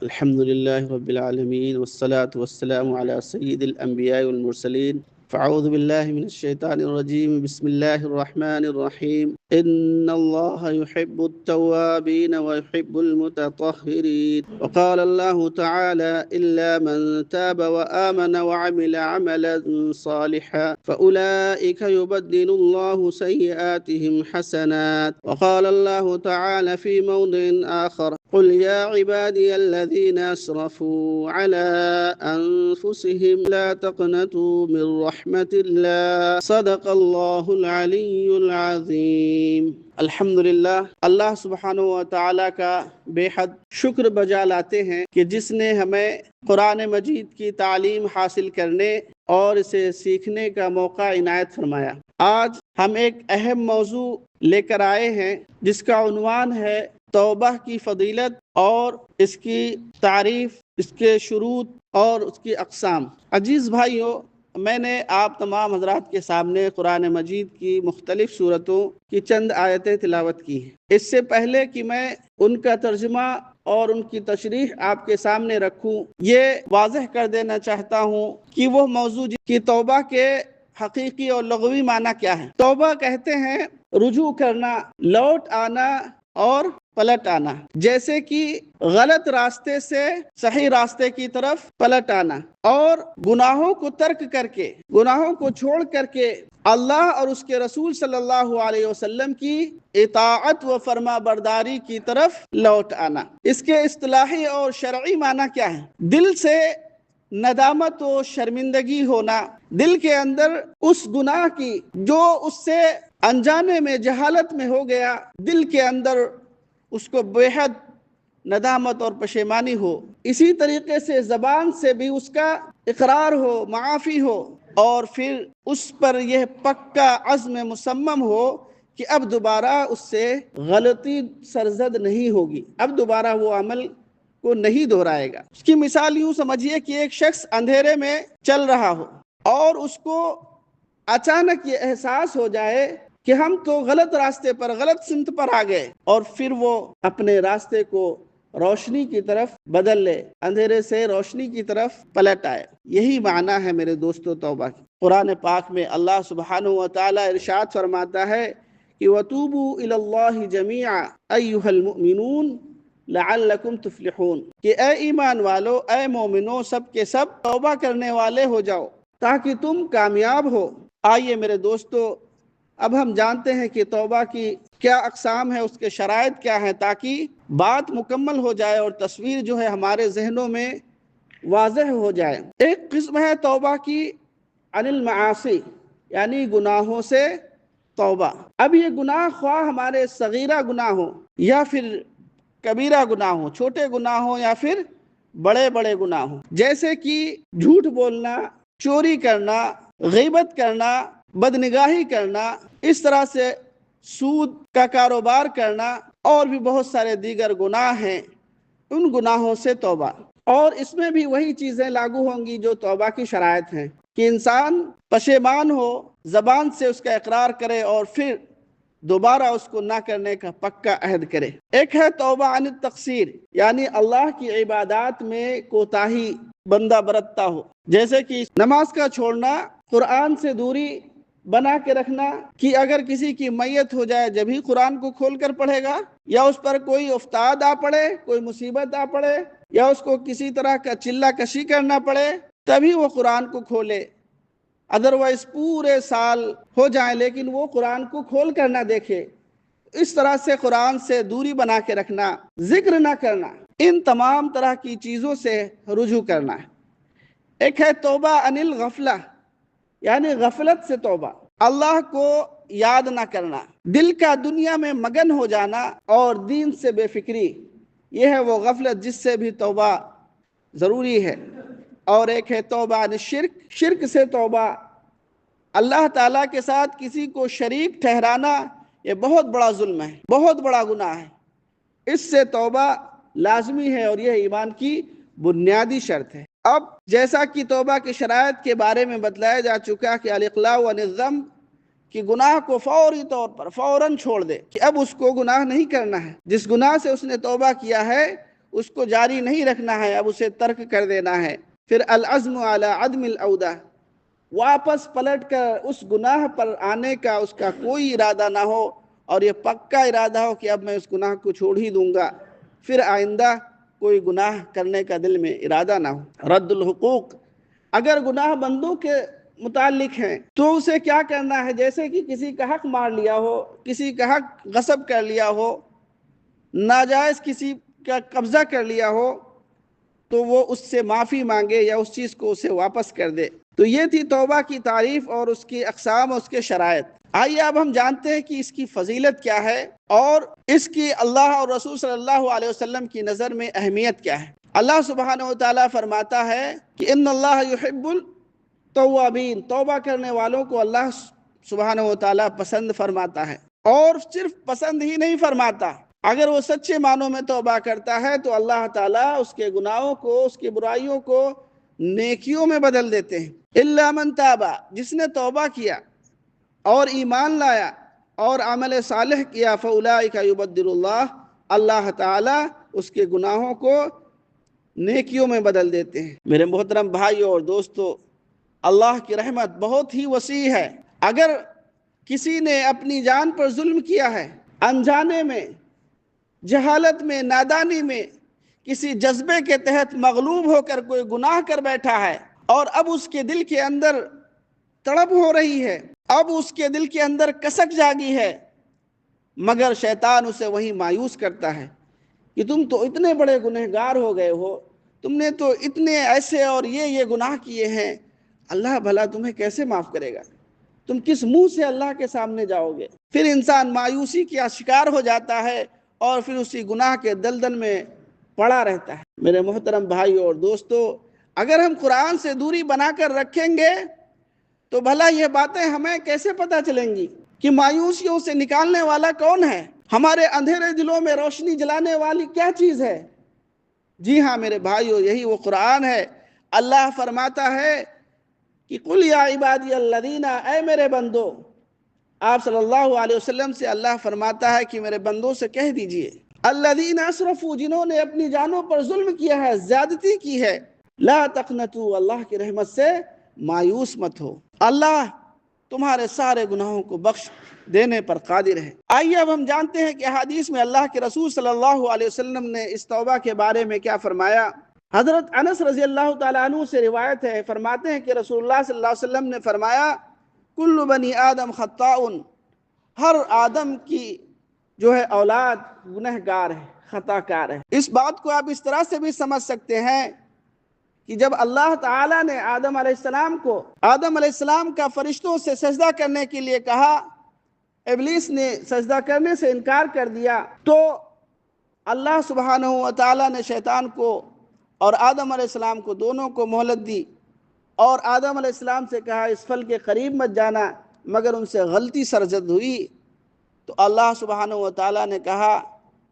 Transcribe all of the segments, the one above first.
الحمد لله رب العالمين والصلاة والسلام على سيد الأنبياء والمرسلين. فأعوذ بالله من الشيطان الرجيم. بسم الله الرحمن الرحيم. إن الله يحب التوابين ويحب المتطهرين. وقال الله تعالى: إلا من تاب وآمن وعمل عملا صالحا فأولئك يبدل الله سيئاتهم حسنات. وقال الله تعالى في موضع آخر: قل يا عبادي الذين أسرفوا على أنفسهم لا تقنطوا من رحمة الله صدق الله العلی العظیم۔ الحمدللہ، اللہ سبحانہ و تعالیٰ کا بے حد شکر بجا لاتے ہیں کہ جس نے ہمیں قرآن مجید کی تعلیم حاصل کرنے اور اسے سیکھنے کا موقع عنایت فرمایا۔ آج ہم ایک اہم موضوع لے کر آئے ہیں جس کا عنوان ہے توبہ کی فضیلت اور اس کی تعریف، اس کے شروط اور اس کی اقسام۔ عزیز بھائیوں، میں نے آپ تمام حضرات کے سامنے قرآن مجید کی مختلف صورتوں کی چند آیتیں تلاوت کی ہیں۔ اس سے پہلے کہ میں ان کا ترجمہ اور ان کی تشریح آپ کے سامنے رکھوں، یہ واضح کر دینا چاہتا ہوں کہ وہ موضوع کی توبہ کے حقیقی اور لغوی معنی کیا ہے۔ توبہ کہتے ہیں رجوع کرنا، لوٹ آنا اور پلٹ آنا، جیسے کہ غلط راستے سے صحیح راستے کی طرف پلٹ آنا اور گناہوں کو ترک کر کے، گناہوں کو چھوڑ کر کے اللہ اور اس کے رسول صلی اللہ علیہ وسلم کی اطاعت و فرما برداری کی طرف لوٹ آنا۔ اس کے اصطلاحی اور شرعی معنی کیا ہے؟ دل سے ندامت و شرمندگی ہونا، دل کے اندر اس گناہ کی جو اس سے انجانے میں جہالت میں ہو گیا، دل کے اندر اس کو بے حد ندامت اور پشیمانی ہو۔ اسی طریقے سے زبان سے بھی اس کا اقرار ہو، معافی ہو، اور پھر اس پر یہ پکا عزم مصمم ہو کہ اب دوبارہ اس سے غلطی سرزد نہیں ہوگی، اب دوبارہ وہ عمل کو نہیں دہرائے گا۔ اس کی مثال یوں سمجھیے کہ ایک شخص اندھیرے میں چل رہا ہو اور اس کو اچانک یہ احساس ہو جائے کہ ہم تو غلط راستے پر، غلط سمت پر آ گئے، اور پھر وہ اپنے راستے کو روشنی کی طرف بدل لے، اندھیرے سے روشنی کی طرف پلٹ آئے۔ یہی معنی ہے میرے دوستو توبہ کی۔ قرآن پاک میں اللہ سبحانہ و تعالی ارشاد فرماتا ہے کہ وَتُوبُوا إِلَى اللَّهِ جَمِيعًا أَيُّهَا الْمُؤْمِنُونَ لَعَلَّكُمْ تُفْلِحُونَ، کہ اے ایمان والو، اے مومنو، سب کے سب توبہ کرنے والے ہو جاؤ تاکہ تم کامیاب ہو۔ آئیے میرے دوستو، اب ہم جانتے ہیں کہ توبہ کی کیا اقسام ہے، اس کے شرائط کیا ہیں، تاکہ بات مکمل ہو جائے اور تصویر جو ہے ہمارے ذہنوں میں واضح ہو جائے۔ ایک قسم ہے توبہ کی عن المعاصی، یعنی گناہوں سے توبہ۔ اب یہ گناہ خواہ ہمارے صغیرہ گناہ ہوں یا پھر کبیرہ گناہ ہوں، چھوٹے گناہ ہوں یا پھر بڑے بڑے گناہ ہوں، جیسے کہ جھوٹ بولنا، چوری کرنا، غیبت کرنا، بدنگاہی کرنا، اس طرح سے سود کا کاروبار کرنا، اور بھی بہت سارے دیگر گناہ ہیں۔ ان گناہوں سے توبہ، اور اس میں بھی وہی چیزیں لاگو ہوں گی جو توبہ کی شرائط ہیں کہ انسان پشیمان ہو، زبان سے اس کا اقرار کرے اور پھر دوبارہ اس کو نہ کرنے کا پکا عہد کرے۔ ایک ہے توبہ عن التقصیر، یعنی اللہ کی عبادات میں کوتاہی بندہ برتتا ہو، جیسے کہ نماز کا چھوڑنا، قرآن سے دوری بنا کے رکھنا، کہ اگر کسی کی میت ہو جائے جب ہی قرآن کو کھول کر پڑھے گا، یا اس پر کوئی افتاد آ پڑے، کوئی مصیبت آ پڑے، یا اس کو کسی طرح کا چلہ کشی کرنا پڑے تبھی وہ قرآن کو کھولے، ادروائز پورے سال ہو جائیں لیکن وہ قرآن کو کھول کر نہ دیکھے۔ اس طرح سے قرآن سے دوری بنا کے رکھنا، ذکر نہ کرنا، ان تمام طرح کی چیزوں سے رجوع کرنا ہے۔ ایک ہے توبہ عن الغفلہ، یعنی غفلت سے توبہ، اللہ کو یاد نہ کرنا، دل کا دنیا میں مگن ہو جانا اور دین سے بے فکری، یہ ہے وہ غفلت جس سے بھی توبہ ضروری ہے۔ اور ایک ہے توبہ عن الشرک، شرک سے توبہ، اللہ تعالیٰ کے ساتھ کسی کو شریک ٹھہرانا یہ بہت بڑا ظلم ہے، بہت بڑا گناہ ہے، اس سے توبہ لازمی ہے اور یہ ایمان کی بنیادی شرط ہے۔ اب جیسا کہ توبہ کی شرائط کے بارے میں بتلایا جا چکا کہ الاقلاع عن الذنب، کہ گناہ کو فوری طور پر فوراً چھوڑ دے، کہ اب اس کو گناہ نہیں کرنا ہے، جس گناہ سے اس نے توبہ کیا ہے اس کو جاری نہیں رکھنا ہے، اب اسے ترک کر دینا ہے۔ پھر العزم علی عدم العودہ، واپس پلٹ کر اس گناہ پر آنے کا اس کا کوئی ارادہ نہ ہو، اور یہ پکا ارادہ ہو کہ اب میں اس گناہ کو چھوڑ ہی دوں گا، پھر آئندہ کوئی گناہ کرنے کا دل میں ارادہ نہ ہو۔ رد الحقوق، اگر گناہ بندوں کے متعلق ہیں تو اسے کیا کرنا ہے، جیسے کہ کسی کا حق مار لیا ہو، کسی کا حق غصب کر لیا ہو، ناجائز کسی کا قبضہ کر لیا ہو، تو وہ اس سے معافی مانگے یا اس چیز کو اسے واپس کر دے۔ تو یہ تھی توبہ کی تعریف اور اس کی اقسام اور اس کے شرائط۔ آئیے اب ہم جانتے ہیں کہ اس کی فضیلت کیا ہے اور اس کی اللہ اور رسول صلی اللہ علیہ وسلم کی نظر میں اہمیت کیا ہے۔ اللہ سبحانہ و تعالیٰ فرماتا ہے کہ ان اللہ یحب التوابین، توبہ کرنے والوں کو اللہ سبحانہ و تعالیٰ پسند فرماتا ہے، اور صرف پسند ہی نہیں فرماتا، اگر وہ سچے معنوں میں توبہ کرتا ہے تو اللہ تعالیٰ اس کے گناہوں کو، اس کی برائیوں کو نیکیوں میں بدل دیتے ہیں۔ الا من تاب، جس نے توبہ کیا اور ایمان لایا اور عمل صالح کیا، فاولئک یبدل اللہ تعالیٰ اس کے گناہوں کو نیکیوں میں بدل دیتے ہیں۔ میرے محترم بھائیوں اور دوستو، اللہ کی رحمت بہت ہی وسیع ہے۔ اگر کسی نے اپنی جان پر ظلم کیا ہے، انجانے میں، جہالت میں، نادانی میں، کسی جذبے کے تحت مغلوب ہو کر کوئی گناہ کر بیٹھا ہے، اور اب اس کے دل کے اندر تڑپ ہو رہی ہے، اب اس کے دل کے اندر کسک جاگی ہے، مگر شیطان اسے وہی مایوس کرتا ہے کہ تم تو اتنے بڑے گنہگار ہو گئے ہو، تم نے تو اتنے ایسے اور یہ گناہ کیے ہیں، اللہ بھلا تمہیں کیسے معاف کرے گا، تم کس منہ سے اللہ کے سامنے جاؤ گے۔ پھر انسان مایوسی کا شکار ہو جاتا ہے اور پھر اسی گناہ کے دلدل میں پڑا رہتا ہے۔ میرے محترم بھائیوں اور دوستو، اگر ہم قرآن سے دوری بنا کر رکھیں گے تو بھلا یہ باتیں ہمیں کیسے پتہ چلیں گی کہ مایوسیوں سے نکالنے والا کون ہے، ہمارے اندھیرے دلوں میں روشنی جلانے والی کیا چیز ہے؟ جی ہاں میرے بھائیوں، یہی وہ قرآن ہے۔ اللہ فرماتا ہے کہ قل یا عبادی الذین، اے میرے بندو، آپ صلی اللہ علیہ وسلم سے اللہ فرماتا ہے کہ میرے بندوں سے کہہ دیجئے، الذین اسرفوا، جنہوں نے اپنی جانوں پر ظلم کیا ہے، زیادتی کی ہے، لا تقنطوا، اللہ کی رحمت سے مایوس مت ہو، اللہ تمہارے سارے گناہوں کو بخش دینے پر قادر ہے۔ آئیے اب ہم جانتے ہیں کہ حدیث میں اللہ کے رسول صلی اللہ علیہ وسلم نے اس توبہ کے بارے میں کیا فرمایا۔ حضرت انس رضی اللہ تعالیٰ عنہ سے روایت ہے، فرماتے ہیں کہ رسول اللہ صلی اللہ علیہ وسلم نے فرمایا، کل بنی آدم خطاء، ہر آدم کی جو ہے اولاد گنہگار ہے، خطا کار ہے۔ اس بات کو آپ اس طرح سے بھی سمجھ سکتے ہیں کہ جب اللہ تعالیٰ نے آدم علیہ السلام کا فرشتوں سے سجدہ کرنے کے لیے کہا، ابلیس نے سجدہ کرنے سے انکار کر دیا، تو اللہ سبحانہ و تعالیٰ نے شیطان کو اور آدم علیہ السلام کو دونوں کو مہلت دی، اور آدم علیہ السلام سے کہا اس پھل کے قریب مت جانا، مگر ان سے غلطی سرزد ہوئی، تو اللہ سبحانہ و تعالیٰ نے کہا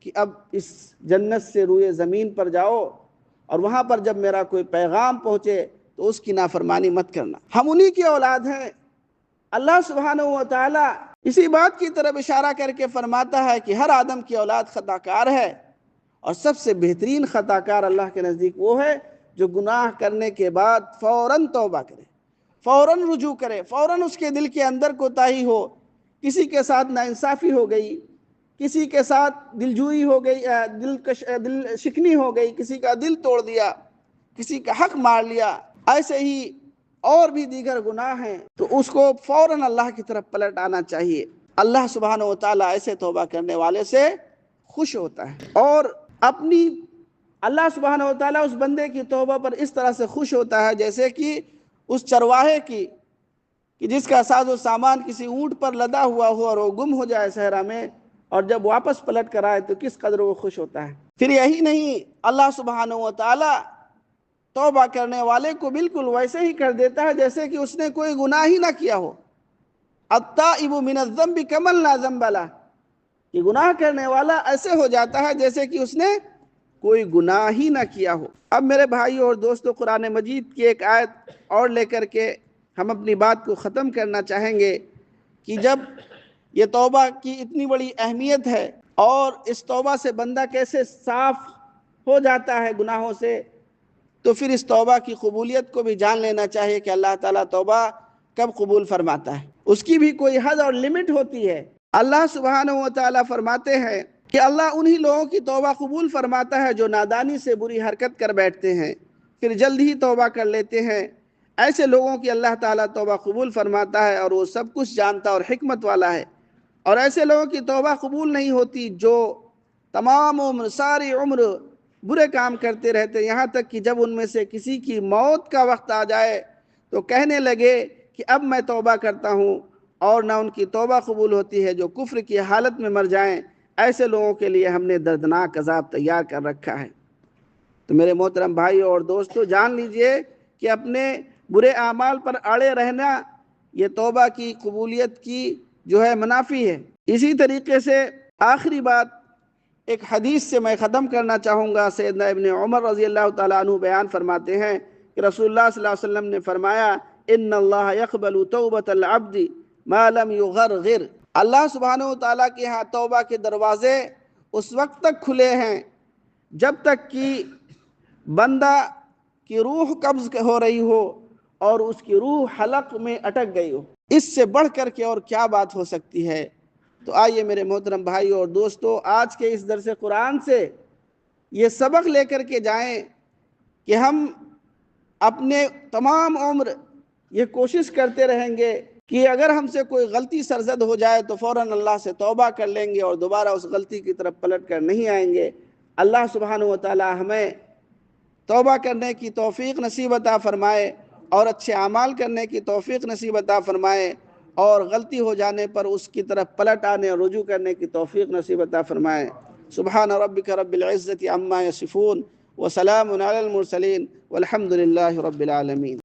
کہ اب اس جنت سے روئے زمین پر جاؤ، اور وہاں پر جب میرا کوئی پیغام پہنچے تو اس کی نافرمانی مت کرنا۔ ہم انہی کی اولاد ہیں۔ اللہ سبحانہ و تعالیٰ اسی بات کی طرف اشارہ کر کے فرماتا ہے کہ ہر آدم کی اولاد خطا کار ہے، اور سب سے بہترین خطا کار اللہ کے نزدیک وہ ہے جو گناہ کرنے کے بعد فوراً توبہ کرے، فوراً رجوع کرے، فوراً اس کے دل کے اندر کوتاہی ہو، کسی کے ساتھ ناانصافی ہو گئی، کسی کے ساتھ دلجوئی ہو گئی، دل شکنی ہو گئی، کسی کا دل توڑ دیا، کسی کا حق مار لیا، ایسے ہی اور بھی دیگر گناہ ہیں، تو اس کو فوراً اللہ کی طرف پلٹ آنا چاہیے۔ اللہ سبحانہ و تعالیٰ ایسے توبہ کرنے والے سے خوش ہوتا ہے، اور اللہ سبحانہ و تعالیٰ اس بندے کی توبہ پر اس طرح سے خوش ہوتا ہے جیسے کہ اس چرواہے کی کہ جس کا ساز و سامان کسی اونٹ پر لدا ہوا ہو اور وہ گم ہو جائے صحرا میں، اور جب واپس پلٹ کر آئے تو کس قدر وہ خوش ہوتا ہے۔ پھر یہی نہیں، اللہ سبحانہ و تعالیٰ توبہ کرنے والے کو بالکل ویسے ہی کر دیتا ہے جیسے کہ اس نے کوئی گناہ ہی نہ کیا ہو۔ التائب من الذنب کمن لا ذنب لہ، کہ گناہ کرنے والا ایسے ہو جاتا ہے جیسے کہ اس نے کوئی گناہ ہی نہ کیا ہو۔ اب میرے بھائیوں اور دوستوں، قرآن مجید کی ایک آیت اور لے کر کے ہم اپنی بات کو ختم کرنا چاہیں گے کہ جب یہ توبہ کی اتنی بڑی اہمیت ہے اور اس توبہ سے بندہ کیسے صاف ہو جاتا ہے گناہوں سے، تو پھر اس توبہ کی قبولیت کو بھی جان لینا چاہیے کہ اللہ تعالیٰ توبہ کب قبول فرماتا ہے، اس کی بھی کوئی حد اور لمٹ ہوتی ہے۔ اللہ سبحانہ و تعالیٰ فرماتے ہیں کہ اللہ انہی لوگوں کی توبہ قبول فرماتا ہے جو نادانی سے بری حرکت کر بیٹھتے ہیں پھر جلد ہی توبہ کر لیتے ہیں۔ ایسے لوگوں کی اللہ تعالیٰ توبہ قبول فرماتا ہے اور وہ سب کچھ جانتا اور حکمت والا ہے۔ اور ایسے لوگوں کی توبہ قبول نہیں ہوتی جو تمام عمر، ساری عمر برے کام کرتے رہتے، یہاں تک کہ جب ان میں سے کسی کی موت کا وقت آ جائے تو کہنے لگے کہ اب میں توبہ کرتا ہوں، اور نہ ان کی توبہ قبول ہوتی ہے۔ جو کفر کی حالت میں مر جائیں، ایسے لوگوں کے لیے ہم نے دردناک عذاب تیار کر رکھا ہے۔ تو میرے محترم بھائیو اور دوستو، جان لیجئے کہ اپنے برے اعمال پر اڑے رہنا یہ توبہ کی قبولیت کی جو ہے منافی ہے۔ اسی طریقے سے آخری بات ایک حدیث سے میں ختم کرنا چاہوں گا۔ سیدنا ابن عمر رضی اللہ تعالیٰ عنہ بیان فرماتے ہیں کہ رسول اللہ صلی اللہ علیہ وسلم نے فرمایا، ان اللہ یقبل توبۃ العبد ما لم یغرغر۔ اللہ سبحانہ و تعالیٰ کے ہاں توبہ کے دروازے اس وقت تک کھلے ہیں جب تک کہ بندہ کی روح قبض ہو رہی ہو اور اس کی روح حلق میں اٹک گئی ہو۔ اس سے بڑھ کر کے اور کیا بات ہو سکتی ہے؟ تو آئیے میرے محترم بھائی اور دوستو، آج کے اس درس قرآن سے یہ سبق لے کر کے جائیں کہ ہم اپنے تمام عمر یہ کوشش کرتے رہیں گے کہ اگر ہم سے کوئی غلطی سرزد ہو جائے تو فوراً اللہ سے توبہ کر لیں گے اور دوبارہ اس غلطی کی طرف پلٹ کر نہیں آئیں گے۔ اللہ سبحانہ و تعالی ہمیں توبہ کرنے کی توفیق نصیب عطا فرمائے اور اچھے اعمال کرنے کی توفیق نصیب عطا فرمائے، اور غلطی ہو جانے پر اس کی طرف پلٹ آنے اور رجوع کرنے کی توفیق نصیب عطا فرمائے۔ سبحان ربک رب العزت عما یصفون وسلام علی المرسلین والحمد للہ رب العالمین۔